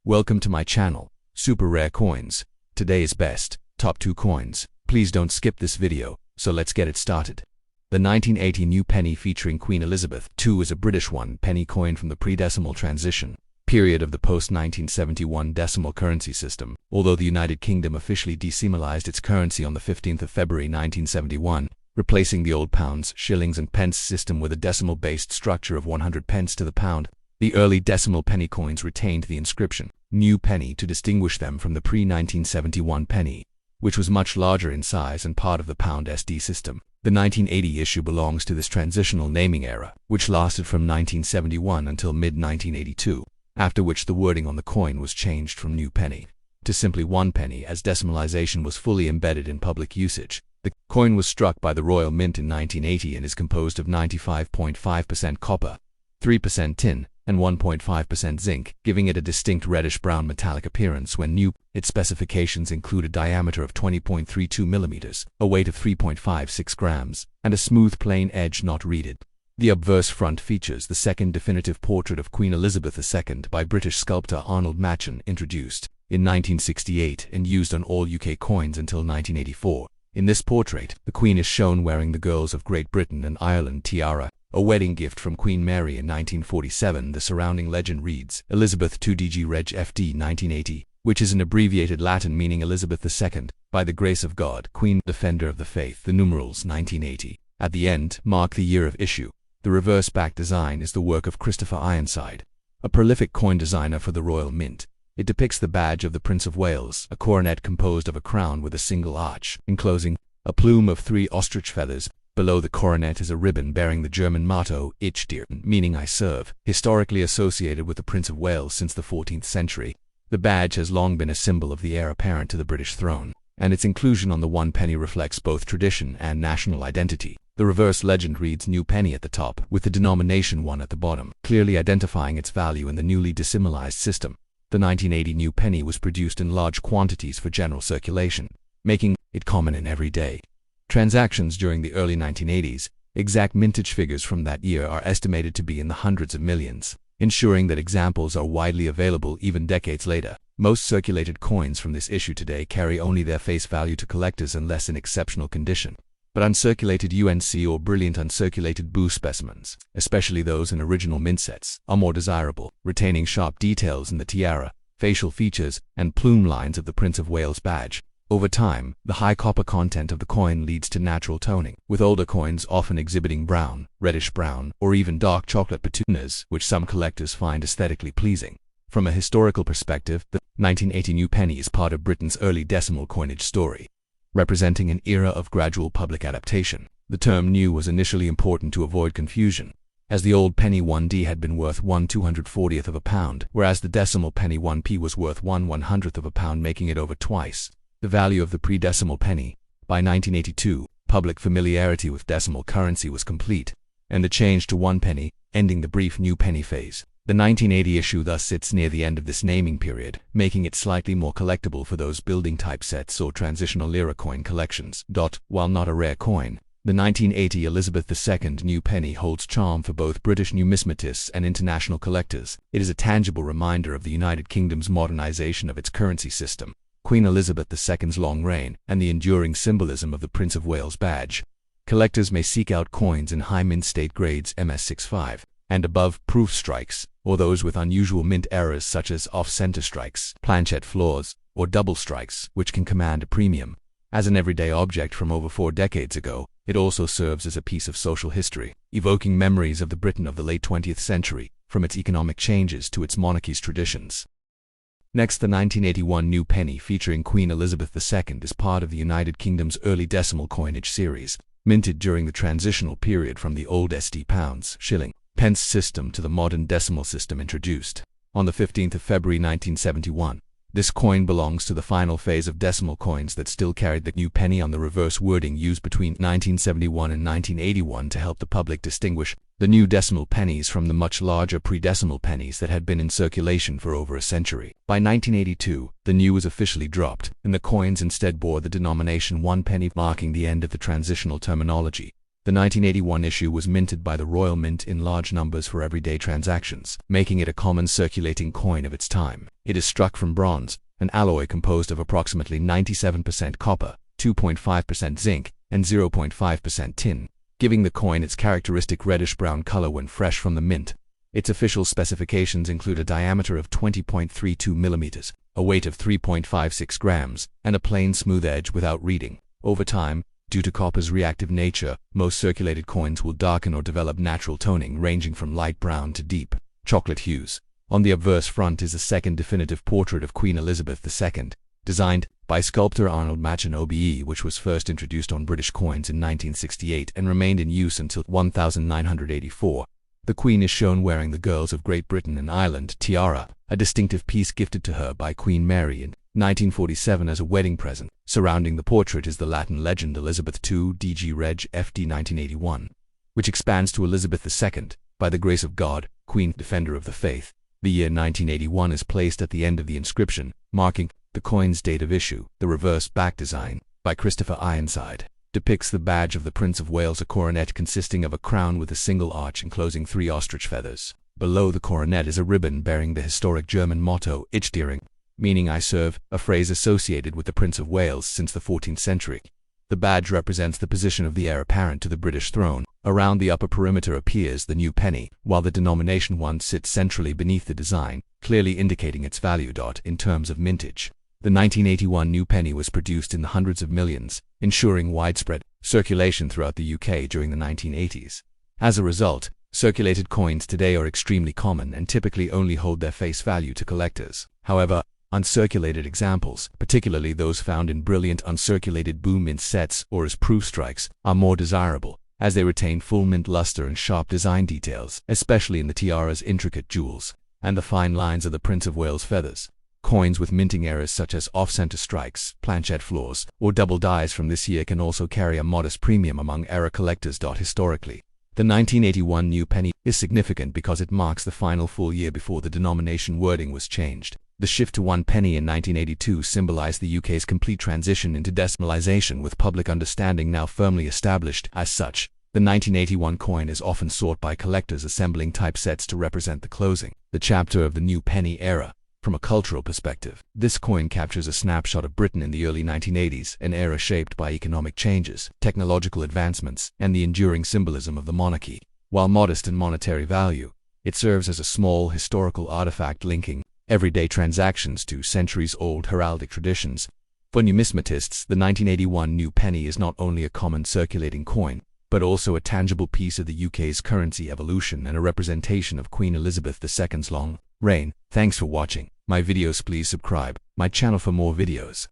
Welcome to my channel, Super Rare Coins. Today's best, top 2 coins. Please don't skip this video, so let's get it started. The 1980 new penny featuring Queen Elizabeth II is a British penny coin from the pre-decimal transition period of the post-1971 decimal currency system, although the United Kingdom officially decimalized its currency on the 15th of February 1971, replacing the old pounds, shillings and pence system with a decimal-based structure of 100 pence to the pound. The early decimal penny coins retained the inscription, New Penny, to distinguish them from the pre-1971 penny, which was much larger in size and part of the pound SD system. The 1980 issue belongs to this transitional naming era, which lasted from 1971 until mid-1982, after which the wording on the coin was changed from New Penny to simply 1 penny as decimalization was fully embedded in public usage. The coin was struck by the Royal Mint in 1980 and is composed of 95.5% copper, 3% tin, and 1.5% zinc, giving it a distinct reddish-brown metallic appearance when new. Its specifications include a diameter of 20.32 millimeters, a weight of 3.56 grams, and a smooth plain edge not reeded. The obverse front features the second definitive portrait of Queen Elizabeth II by British sculptor Arnold Machen, introduced in 1968 and used on all UK coins until 1984. In this portrait, the Queen is shown wearing the Girls of Great Britain and Ireland tiara, a wedding gift from Queen Mary in 1947. The surrounding legend reads, Elizabeth II DG Reg FD 1980, which is an abbreviated Latin meaning Elizabeth II, by the grace of God, Queen, Defender of the Faith. The numerals 1980 at the end mark the year of issue. The reverse back design is the work of Christopher Ironside, a prolific coin designer for the Royal Mint. It depicts the badge of the Prince of Wales, a coronet composed of a crown with a single arch, enclosing a plume of 3 ostrich feathers. Below the coronet is a ribbon bearing the German motto, Ich dir, meaning I serve, historically associated with the Prince of Wales since the 14th century. The badge has long been a symbol of the heir apparent to the British throne, and its inclusion on the 1 penny reflects both tradition and national identity. The reverse legend reads New Penny at the top, with the denomination 1 at the bottom, clearly identifying its value in the newly decimalized system. The 1980 New Penny was produced in large quantities for general circulation, making it common in everyday transactions during the early 1980s. Exact mintage figures from that year are estimated to be in the hundreds of millions, ensuring that examples are widely available even decades later. Most circulated coins from this issue today carry only their face value to collectors unless in exceptional condition. But uncirculated UNC or brilliant uncirculated BU specimens, especially those in original mint sets, are more desirable, retaining sharp details in the tiara, facial features, and plume lines of the Prince of Wales badge. Over time, the high copper content of the coin leads to natural toning, with older coins often exhibiting brown, reddish-brown, or even dark chocolate patinas, which some collectors find aesthetically pleasing. From a historical perspective, the 1980 New Penny is part of Britain's early decimal coinage story, representing an era of gradual public adaptation. The term new was initially important to avoid confusion, as the old penny 1d had been worth 1/240th of a pound, whereas the decimal penny 1p was worth 1/100th of a pound, making it over twice the value of the pre-decimal penny. By 1982, public familiarity with decimal currency was complete, and the change to 1 penny, ending the brief New Penny phase. The 1980 issue thus sits near the end of this naming period, making it slightly more collectible for those building typesets or transitional era coin collections. While not a rare coin, the 1980 Elizabeth II New Penny holds charm for both British numismatists and international collectors. It is a tangible reminder of the United Kingdom's modernization of its currency system, Queen Elizabeth II's long reign, and the enduring symbolism of the Prince of Wales badge. Collectors may seek out coins in high mint state grades MS65 and above proof strikes, or those with unusual mint errors such as off-center strikes, planchette flaws, or double strikes, which can command a premium. As an everyday object from over 4 decades ago, it also serves as a piece of social history, evoking memories of the Britain of the late 20th century, from its economic changes to its monarchy's traditions. Next, the 1981 New Penny featuring Queen Elizabeth II is part of the United Kingdom's early decimal coinage series, minted during the transitional period from the old SD pounds, shilling, pence system to the modern decimal system introduced on the 15th of February 1971. This coin belongs to the final phase of decimal coins that still carried the New Penny on the reverse wording used between 1971 and 1981 to help the public distinguish the new decimal pennies from the much larger pre-decimal pennies that had been in circulation for over a century. By 1982, the new was officially dropped, and the coins instead bore the denomination 1 penny, marking the end of the transitional terminology. The 1981 issue was minted by the Royal Mint in large numbers for everyday transactions, making it a common circulating coin of its time. It is struck from bronze, an alloy composed of approximately 97% copper, 2.5% zinc, and 0.5% tin, giving the coin its characteristic reddish-brown color when fresh from the mint. Its official specifications include a diameter of 20.32 millimeters, a weight of 3.56 grams, and a plain smooth edge without reading. Over time, due to copper's reactive nature, most circulated coins will darken or develop natural toning ranging from light brown to deep chocolate hues. On the obverse front is a second definitive portrait of Queen Elizabeth II, designed by sculptor Arnold Machen OBE, which was first introduced on British coins in 1968 and remained in use until 1984. The Queen is shown wearing the Girls of Great Britain and Ireland tiara, a distinctive piece gifted to her by Queen Mary in 1947 as a wedding present. Surrounding the portrait is the Latin legend Elizabeth II DG Reg FD 1981, which expands to Elizabeth II, by the grace of God, Queen, Defender of the Faith. The year 1981 is placed at the end of the inscription, marking the coin's date of issue. The reverse back design, by Christopher Ironside, depicts the badge of the Prince of Wales, a coronet consisting of a crown with a single arch enclosing 3 ostrich feathers. Below the coronet is a ribbon bearing the historic German motto, Ich diene, meaning I serve, a phrase associated with the Prince of Wales since the 14th century. The badge represents the position of the heir apparent to the British throne. Around the upper perimeter appears the new penny, while the denomination 1 sits centrally beneath the design, clearly indicating its value. In terms of mintage, the 1981 new penny was produced in the hundreds of millions, ensuring widespread circulation throughout the UK during the 1980s. As a result, circulated coins today are extremely common and typically only hold their face value to collectors. However, uncirculated examples, particularly those found in brilliant uncirculated boom mint sets or as proof strikes, are more desirable, as they retain full mint luster and sharp design details, especially in the tiara's intricate jewels and the fine lines of the Prince of Wales feathers. Coins with minting errors such as off-center strikes, planchette flaws, or double dies from this year can also carry a modest premium among error collectors. Historically, the 1981 new penny is significant because it marks the final full year before the denomination wording was changed. The shift to 1 penny in 1982 symbolized the UK's complete transition into decimalization, with public understanding now firmly established. As such, the 1981 coin is often sought by collectors assembling typesets to represent the closing, the chapter of the new penny era. From a cultural perspective, this coin captures a snapshot of Britain in the early 1980s, an era shaped by economic changes, technological advancements, and the enduring symbolism of the monarchy. While modest in monetary value, it serves as a small historical artifact linking everyday transactions to centuries-old heraldic traditions. For numismatists, the 1981 new penny is not only a common circulating coin, but also a tangible piece of the UK's currency evolution and a representation of Queen Elizabeth II's long reign. Thanks for watching my videos. Please subscribe my channel for more videos.